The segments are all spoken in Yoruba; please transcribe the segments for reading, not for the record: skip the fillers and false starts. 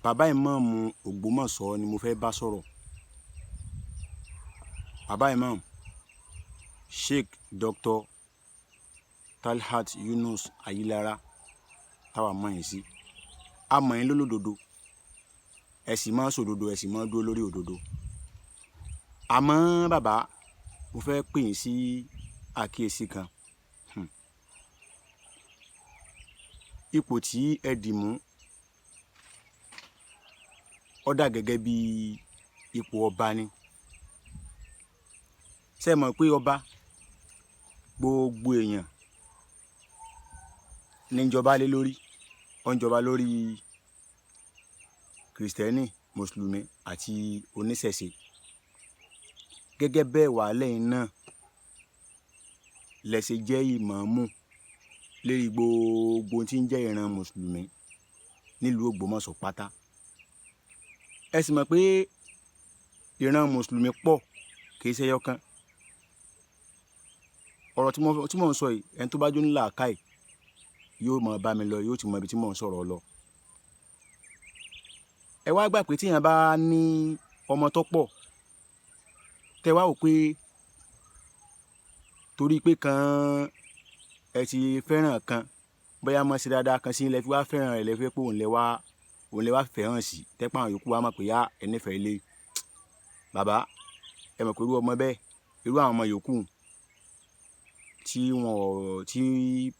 bàbá ìmáàmù Ògbómọ̀ṣọ́ ni mo fẹ́ bá sọ̀rọ̀. Bàbá ìmáàmù Sheikh Dr. Talhat Yunus Ayilara táwa mọ̀ yín sí. A mọ̀ yín lólódodo, ẹ sì máa sòdodo, ẹ sì máa dúró lórí òdodo. Àmọ́ bàbá, mo fẹ́ pè yín sí àkíyèsí kan. Ipò tí ẹ dì mú ó dà gẹ́gẹ́ bí ipò ọba ni. Ṣé ẹ mọ̀ pé ọba gbogbo èèyàn ní ń jọba lé lórí? Ó ń jọba lórí kìrìsìtẹ́nì, mùsùlùmí àti oníṣẹ̀ṣe. Gẹ́gẹ́ bẹ́ẹ̀ wà lẹ́yìn náà lẹ ṣe jẹ́ ìmáàmù lérí gbogbo tí ń jẹ́ ìran mùsùlùmí nílùú Ògbómọ̀ṣọ́ pátá. Ẹ sì mọ̀ pé ìran mùsùlùmí pọ̀, kì í ṣe ẹyọkan. Ọ̀rọ̀ tí mò ń sọ yìí, ẹni tó bá jó ní làákàyè yóò máa bá mi lọ, yóò ti mọ ibi tí mò ń sọ̀rọ̀ lọ. Ẹ wá gbà pé tíyàn bá ní ọmọ tó pọ̀, tẹ wá wò pé torí pé kan ẹ ti fẹ́ràn kan, bóyá mọ̀ sí dáadáa kan sí ilẹ̀ fi wá fẹ́ràn rẹ̀ lẹ́fẹ́ pé òun lẹ wá fẹ́ràn sí, tẹ́pọ̀ àwọn yòókù wá mọ̀ pé yá ẹ nífẹ̀ẹ́ ilé. Bàbá, ẹ mọ̀ pé irú ọmọ bẹ́ẹ̀, irú àwọn ọmọ yòókù tí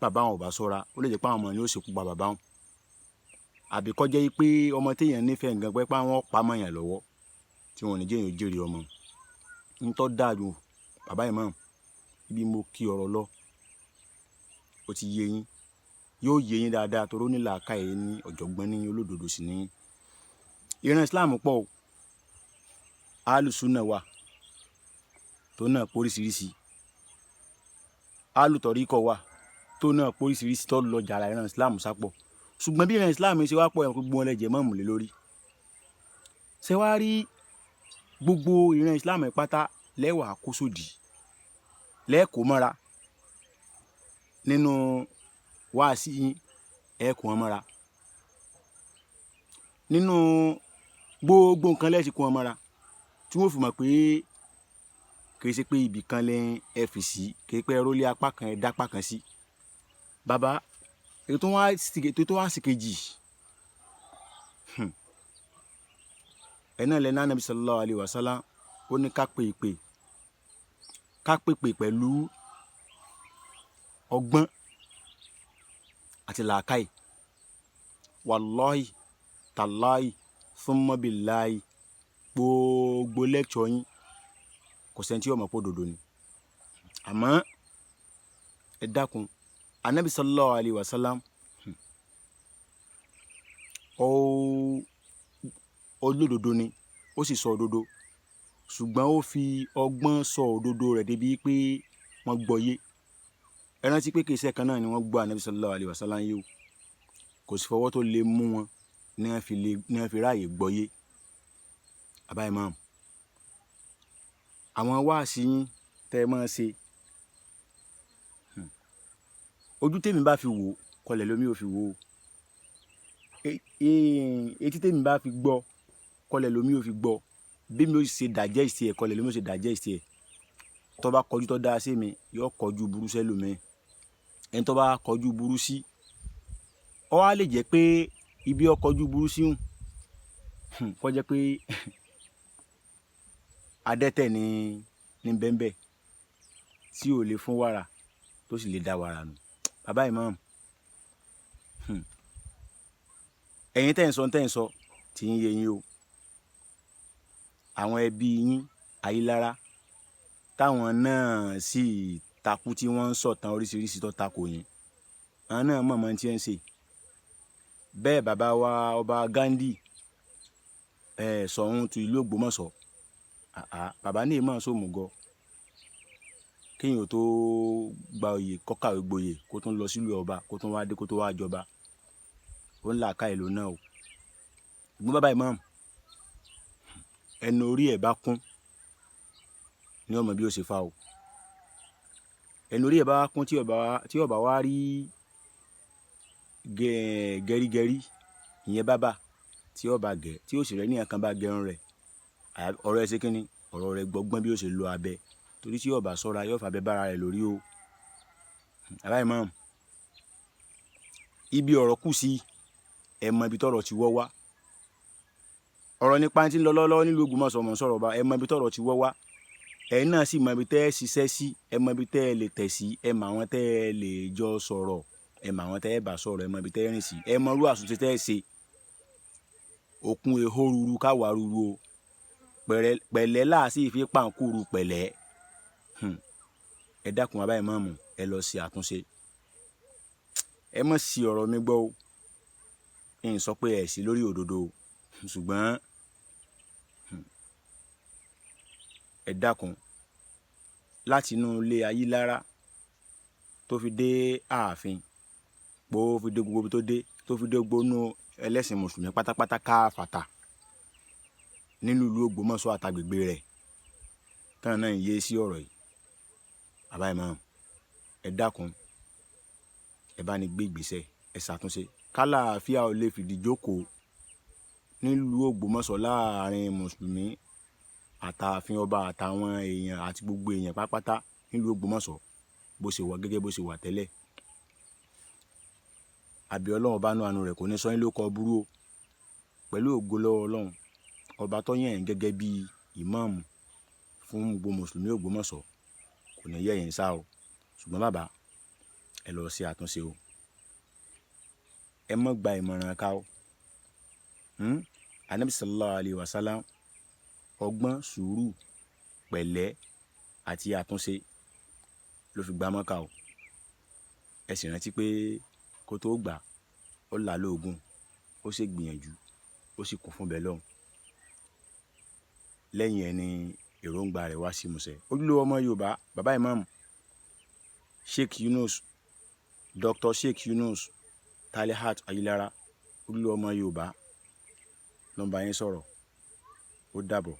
bàbá wọn ò bá ṣọ́ra, ó lè jẹ́ pé àwọn ọmọ ni ó ṣekú pa bàbá wọn. Àbí kó jẹ́ pé ọmọ téèyàn nífẹ̀ẹ́ nǹkan pé wọ́n pa mọ́ yàn lọ́wọ́ tí wọn ò ní jẹ́ èèyàn jèrè ọmọ. ń tọ́ dáa jù bàbá ìmáàmù, ibi mo kí ọ̀rọ̀ lọ ó ti yé yín, yóò yé yín dáadáa torí ó ní làákàyè ní ọ̀jọ̀gbọ́n ní olódodo sí ní. Ìran Islam pọ̀ o, alùsùnà wà tó náà póríṣiríṣi, alùtọ̀ríkọ̀ wà tó náà póríṣiríṣi tó lọ jàrá ìran Islam sápọ̀. Ṣùgbọ́n bí ìran Islam ṣe wá pọ̀ ẹ̀ gbogbo wọn lẹ jẹ́ mọ́ọ̀mù lé lórí. Ṣé wá rí gbogbo ìran Islam pátá lẹ́wà kó sódì lẹ́ẹ̀kọ́ mọ́ra nínú wáàsí yín, ẹ̀ẹ̀kọ́ wọn mọ́ra nínú gbogbo nǹkan lẹ́ẹ̀sì kó wọn mọ́ra tí wọ́n fi mọ̀ pé kì í ṣe pé ibì kan lẹ ẹ fi sí, kì í pé ẹ rólé apá kan ẹ dápá kan sí. Bàbá, ètò tó wá sí kejì ẹ̀ náà lẹ́nu Ànábì sallallahu alaihi wasallam ó ní ká pèpè pẹ̀lú ọgbọ́n àti làákàyè. Wallahi tallahi thumma billahi gbogbo lẹ́kṣọ̀ yín kò sẹ́ni tí yóò mọ̀ pé òdodo ni. Àmọ́ ẹ dákun, Ànábì sallallahu alaihi wasallam olódodo ni, ó sì sọ òdodo, ṣùgbọ́n ó fi ọgbọ́n sọ òdodo rẹ̀ débi pé wọ́n gbọ́ yé. Ẹ rántí pé kì í ṣe kan náà ni wọ́n gbọ́ Ànábì sallallahu alaihi wasallam yé o, kò sí fọwọ́ tó lè mú wọn ní wọ́n fi ráàyè gbọ́ yé. Bàbá ìmáàmù, àwọn wáàsí yín tẹ́ ẹ máa ṣe, ojú tèmi bá fi wò kọlẹ̀ lómi ò fi wò ó, etí tèmi bá fi gbọ́ kọlẹ̀ lómi ò fi gbọ́, bí mi ò ṣe digest ẹ̀ kọlẹ̀ lómi ò ṣe digest ẹ̀. Tó bá kọjú tó dáa sí mi yóò kọjú burú sẹ́lòmíì, ẹni tó bá kọjú burú sí ọ wá lè jẹ́ pé ibi ó kọjú burú sí hùn kó jẹ́ pé adẹ́tẹ̀ ní bẹ́ńbẹ́ tí ò lè fún wàrà tó sì lè dá wàrà nù. Bàbá ìmáàmù, ẹ̀yin tẹ́ ń sọ tí ń yé yín o. Àwọn ẹbí yín Ayílára táwọn náà sì takú tí wọ́n ń sọ̀tàn oríṣiríṣi tó takò yín, àwọn náà mọ̀ tí ẹ ń ṣe. Bẹ́ẹ̀ bàbá wa ọba Ghandi Ṣọ̀ún tu ìlú Ògbómọ̀ṣọ́, bàbá ní ìmọ̀ sómùgọ̀ kéèyàn tó gba oyè kọ́kàwé gboyè kó tún lọ sílùú ọba kó tún wá dé kó tó wá jọba, ó ń làákàyè ló náà o. Ṣùgbọ́n bàbá ìmáàmù, ẹnu orí ẹ̀ bá kún ní ọmọ bí ó ṣe fa o. Ẹnu orí ẹ̀ bá kún tí ọba wá rí gẹ̀rígẹ̀rí ìyẹn bàbá tí ó bá gẹ̀ tí ó sì rẹ́ níyàn kan bá gẹrun rẹ̀ ọ̀rọ̀ ẹ ṣe kínní ọ̀rọ̀ rẹ̀ gbọ́gbọ́n bí ó ṣe lo abẹ torí tí ó bá ṣọ́ra yóò fà abẹ bára rẹ̀ lórí o. bàbá imam ibi ọ̀rọ̀ kù sí ẹ mọ ibi tọ́rọ̀ ti wọ́ wá ọ̀rọ̀ nípa tí ń lọ lọ́wọ́ nílùú Ògbómọ̀ṣọ́ mọ̀ sọ̀rọ̀ bá ẹ mọ ibi tọ́rọ̀ ti wọ́ wá ẹ̀yin náà sì mọ ibi tẹ́ ẹ ṣiṣẹ́ sí ẹ mọ ibi tẹ́ ẹ lè tẹ̀ sí ẹ mọ àwọn tẹ́ ẹ lè jọ sọ̀rọ̀ ẹ mọ àwọn tẹ́ ẹ bá sọ̀rọ̀ ẹ mọ ibi tẹ́ ẹ rìn sí ẹ mọ irú àtúnṣe tẹ́ ẹ ṣe òkun èho ruru káwa ruru o pẹ̀lẹ́ láàsì fi pàǹkúrú pẹ̀lẹ́ ẹ dákun bàbá ìmáàmù ẹ lọ ṣe àtúnṣe ẹ mọ̀ sí ọ̀rọ̀ mi gbọ́ o n sọ pé ẹ sí lórí òdodo ṣùgbọ́n ẹ dákun láti inú ilé Ayílára tó fi dé ààfin bó fi dé gbogbo tó fi dé gbónú ẹlẹ́sìn mùsùlùmí pátápátá káfàtà nínú ìlú Ògbómọ̀ṣọ́ àtàgbègbè rẹ̀ tán náà ń yé sí ọ̀rọ̀ yìí bàbá ìmáàmù ẹ dákun ẹ bá ní gbé ìgbésẹ̀ ẹ ṣàtúnṣe kálàáfíà ò lè fìdí jókòó nílùú Ògbómọ̀ṣọ́ láàrin mùsùlùmí àtààfin ọba àtàwọn èèyàn àti gbogbo èèyàn pátápátá nílùú Ògbómọ̀ṣọ́ bó ṣe wà gẹ́gẹ́ bó ṣe wà tẹ́lẹ̀ àbí Ọlọ́run bá nú àánú rẹ̀ kò ní sọ yín ló kọ burú o pẹ̀lú ògo lọ́wọ́ Ọlọ́run ọba tó yàn yín gẹ́gẹ́ bí ìmáàmù fún gbogbo mùsùlùmí Ògbómọ̀ṣọ́ kò ní yẹ̀ yín sá o ṣùgbọ́n bàbá ẹ lọ ṣe àtúnṣe o ẹ má gba ìmọ̀ràn ká o Ànábì sallallahu alayhi wa sallam ọgbọ́n sùúrù pẹ̀lẹ́ àti àtúnṣe ló fi gbá Mọ́kà o ẹ sì rántí pé kó tó gbà ó là lóògùn ó sì gbìyànjú ó sì kún fún bẹ́ẹ̀ lọ́hùn lẹ́yìn ẹni èròǹgbà rẹ̀ wá sí ìmúṣẹ ojúlówó ọmọ Yorùbá bàbá ìmáàmù Sheikh Yunus Dr. Sheikh Yunus Talihat Ayílára ojúlówó ọmọ Yorùbá ló ń bá yín sọ̀rọ̀ ó dàbọ̀.